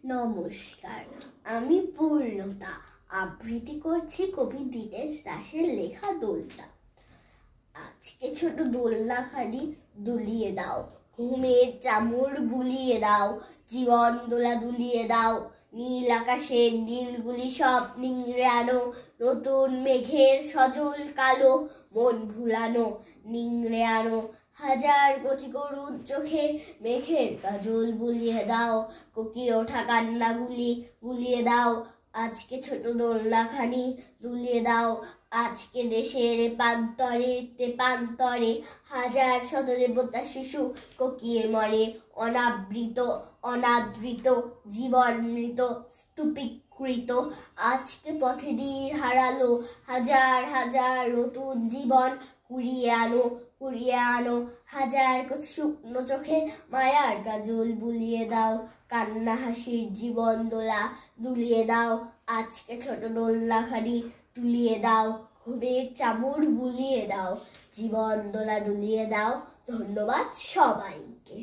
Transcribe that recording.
নমস্কার, আমি পূর্ণতা আবৃত্তি করছি কবি দীনেশ দাশের লেখা দোলনা। আজকে ছোট দোলনাখানি দুলিয়ে দাও, ঘুমের চামর বুলিয়ে দাও, জীবন দোলা দুলিয়ে দাও। নীল আকাশের নীলগুলি সব নিংড়ে আনো, নতুন মেঘের সজল কালো মন ভুলানো নিংড়ে আনো। হাজার কোটি করুণ চোখে মেঘের কাজল বুলিয়ে দাও, কোকিয়ে ওঠা কান্নাগুলি বুলিয়ে দাও। আজকে ছোট দোলনাখানি দুলিয়ে দাও, আজকে দেশের প্রান্তরে তেপান্তরে হাজার শত দেবতা শিশু কোকিয়ে মরে। অনাবৃত অনাদৃত জীবন মৃত স্তূপীকৃত, আজকে পথে নীড় হারালো হাজার হাজার নতুন জীবন কুড়িয়ে আনো। হাজার কোটি শুকনো চোখে মায়ার কাজল বুলিয়ে দাও, কান্না হাসির জীবন দোলা দুলিয়ে দাও। আজকে ছোট দোলনাখানি তুলিয়ে দাও, ঘুমের চামর বুলিয়ে দাও, জীবন দোলা দুলিয়ে দাও। ধন্যবাদ সবাইকে।